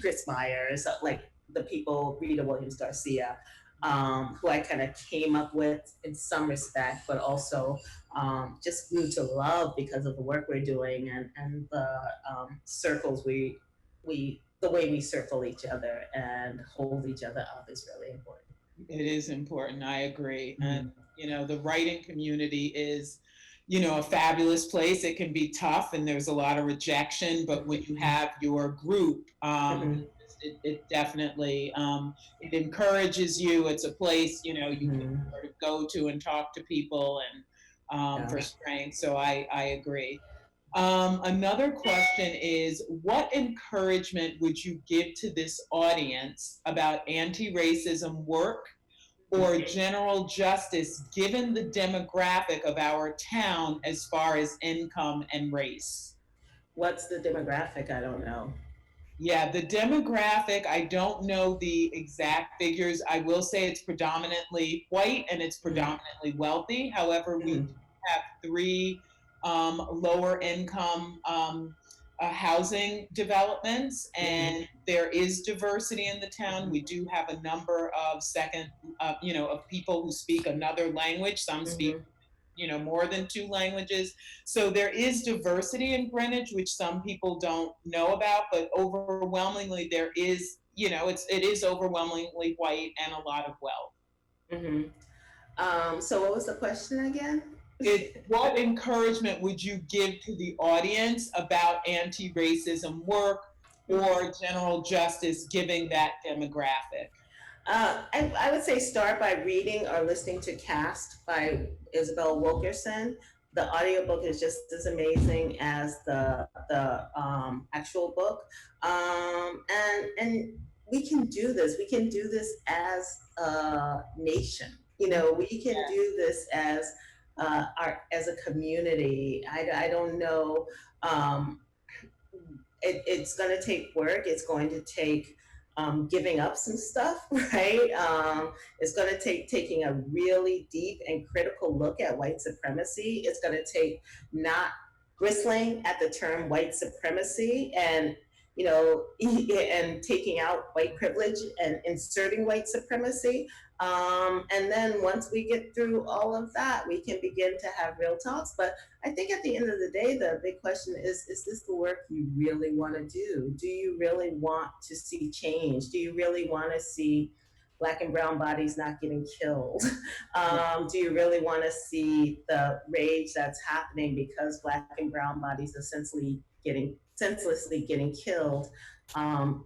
[SPEAKER 3] Chris Myers, like the people, Rita Williams Garcia, who I kind of came up with in some respect, but also just grew to love because of the work we're doing, and the circles the way we circle each other and hold each other up is really important.
[SPEAKER 2] It is important. I agree. And, the writing community is, a fabulous place. It can be tough and there's a lot of rejection, but when you have your group, it definitely, it encourages you. It's a place, you can sort of go to and talk to people and for strength. So I agree. Another question is, what encouragement would you give to this audience about anti-racism work or general justice, given the demographic of our town as far as income and race?
[SPEAKER 3] What's the demographic? I don't know.
[SPEAKER 2] Yeah, the demographic, I don't know the exact figures. I will say it's predominantly white and it's predominantly wealthy. However, we have 3 lower income housing developments, and there is diversity in the town. We do have a number of of people who speak another language. Some speak more than 2 languages. So there is diversity in Greenwich, which some people don't know about, but overwhelmingly there is, it is overwhelmingly white and a lot of wealth.
[SPEAKER 3] So what was the question again?
[SPEAKER 2] What encouragement would you give to the audience about anti-racism work or general justice, given that demographic?
[SPEAKER 3] I would say start by reading or listening to Cast by Isabel Wilkerson. The audiobook is just as amazing as the actual book. And we can do this. We can do this as a nation. We can do this as as a community. I don't know. Um, it's going to take work. It's going to take giving up some stuff, right? It's going to take taking a really deep and critical look at white supremacy. It's going to take not bristling at the term white supremacy and and taking out white privilege and inserting white supremacy. And then once we get through all of that, we can begin to have real talks. But I think at the end of the day, the big question is this the work you really want to do? Do you really want to see change? Do you really want to see Black and brown bodies not getting killed? Do you really want to see the rage that's happening because Black and brown bodies essentially senselessly getting killed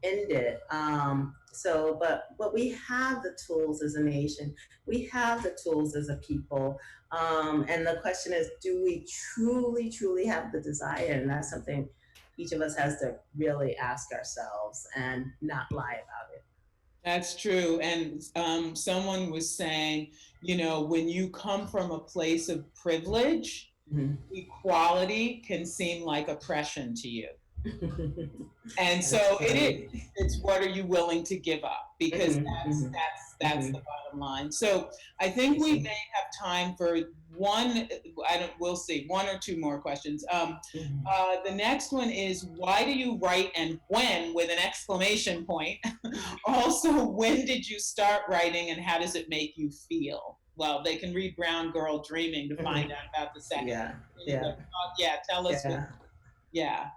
[SPEAKER 3] ended? But we have the tools as a nation. We have the tools as a people. And the question is, do we truly, truly have the desire? And that's something each of us has to really ask ourselves and not lie about it.
[SPEAKER 2] That's true. And someone was saying, when you come from a place of privilege, equality can seem like oppression to you. And so it's what are you willing to give up? Because that's the bottom line. So I think we may have time for we'll see, one or two more questions. The next one is, why do you write and when, with an exclamation point? Also, when did you start writing and how does it make you feel? Well, they can read Brown Girl Dreaming to find out about the second. Tell us.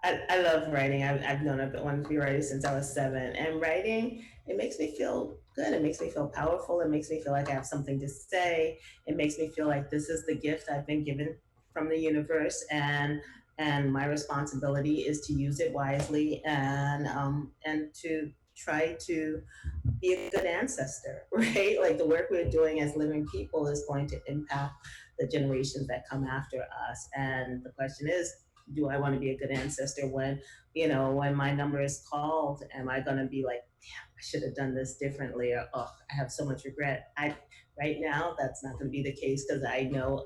[SPEAKER 3] I love writing. I've known I've wanted to be a writer since I was 7. And writing, it makes me feel good. It makes me feel powerful. It makes me feel like I have something to say. It makes me feel like this is the gift I've been given from the universe, and my responsibility is to use it wisely and to try to be a good ancestor, right? Like the work we're doing as living people is going to impact the generations that come after us. And the question is, do I want to be a good ancestor when my number is called? Am I going to be like, damn, I should have done this differently, or I have so much regret? Right now, that's not going to be the case, because I know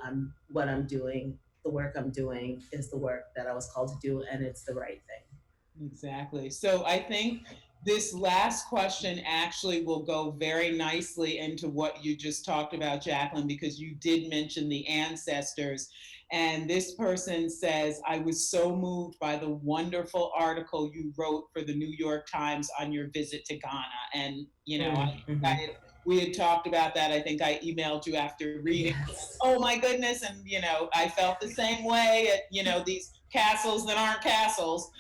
[SPEAKER 3] what I'm doing, the work I'm doing is the work that I was called to do, and it's the right thing.
[SPEAKER 2] Exactly. So I think this last question actually will go very nicely into what you just talked about, Jacqueline, because you did mention the ancestors. And this person says, I was so moved by the wonderful article you wrote for the New York Times on your visit to Ghana. And, we had talked about that. I think I emailed you after reading.
[SPEAKER 3] Yes.
[SPEAKER 2] Oh my goodness. And, I felt the same way at, these castles that aren't castles.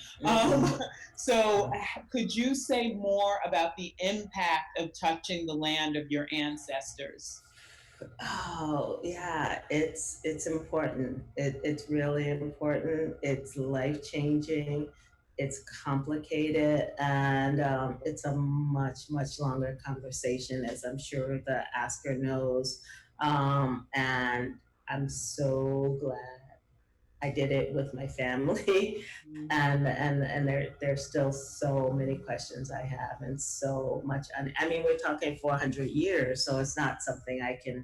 [SPEAKER 2] So could you say more about the impact of touching the land of your ancestors?
[SPEAKER 3] Oh yeah, it's important. It's really important. It's life-changing. It's complicated, and it's a much, much longer conversation, as I'm sure the asker knows. And I'm so glad I did it with my family. And there's still so many questions I have, and so much. I mean, we're talking 400 years, so it's not something I can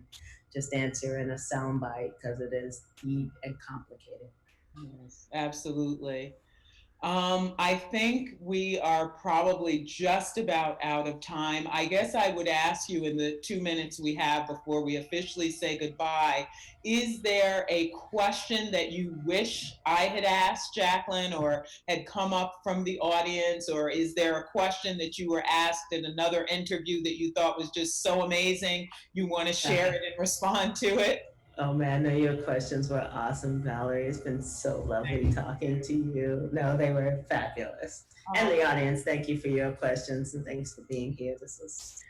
[SPEAKER 3] just answer in a soundbite, because it is deep and complicated.
[SPEAKER 2] Yes, absolutely. I think we are probably just about out of time. I guess I would ask you, in the 2 minutes we have before we officially say goodbye, is there a question that you wish I had asked Jacqueline, or had come up from the audience, or is there a question that you were asked in another interview that you thought was just so amazing you want to share it and respond to it?
[SPEAKER 3] Oh man, no, your questions were awesome, Valerie. It's been so lovely talking to you. No, they were fabulous. And the audience, thank you for your questions, and thanks for being here. This was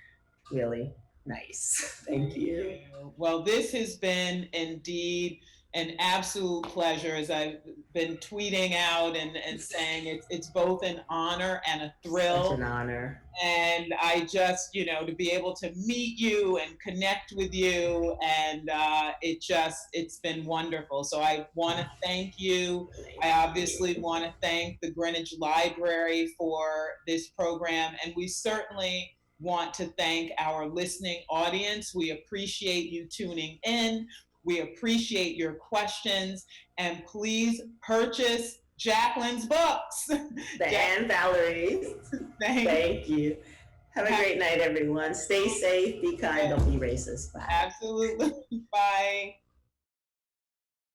[SPEAKER 3] really nice. Thank you.
[SPEAKER 2] Well, this has been indeed an absolute pleasure, as I've been tweeting out and saying. It's both an honor and a thrill.
[SPEAKER 3] Such an honor.
[SPEAKER 2] And I just, to be able to meet you and connect with you, and it's been wonderful. So I want to thank you. I obviously want to thank the Greenwich Library for this program, and we certainly want to thank our listening audience. We appreciate you tuning in. We appreciate your questions, and please purchase Jacqueline's books.
[SPEAKER 3] And Valerie's. Thank you. Have a great night, everyone. Stay safe, be kind, don't be racist. Bye.
[SPEAKER 2] Absolutely. Bye.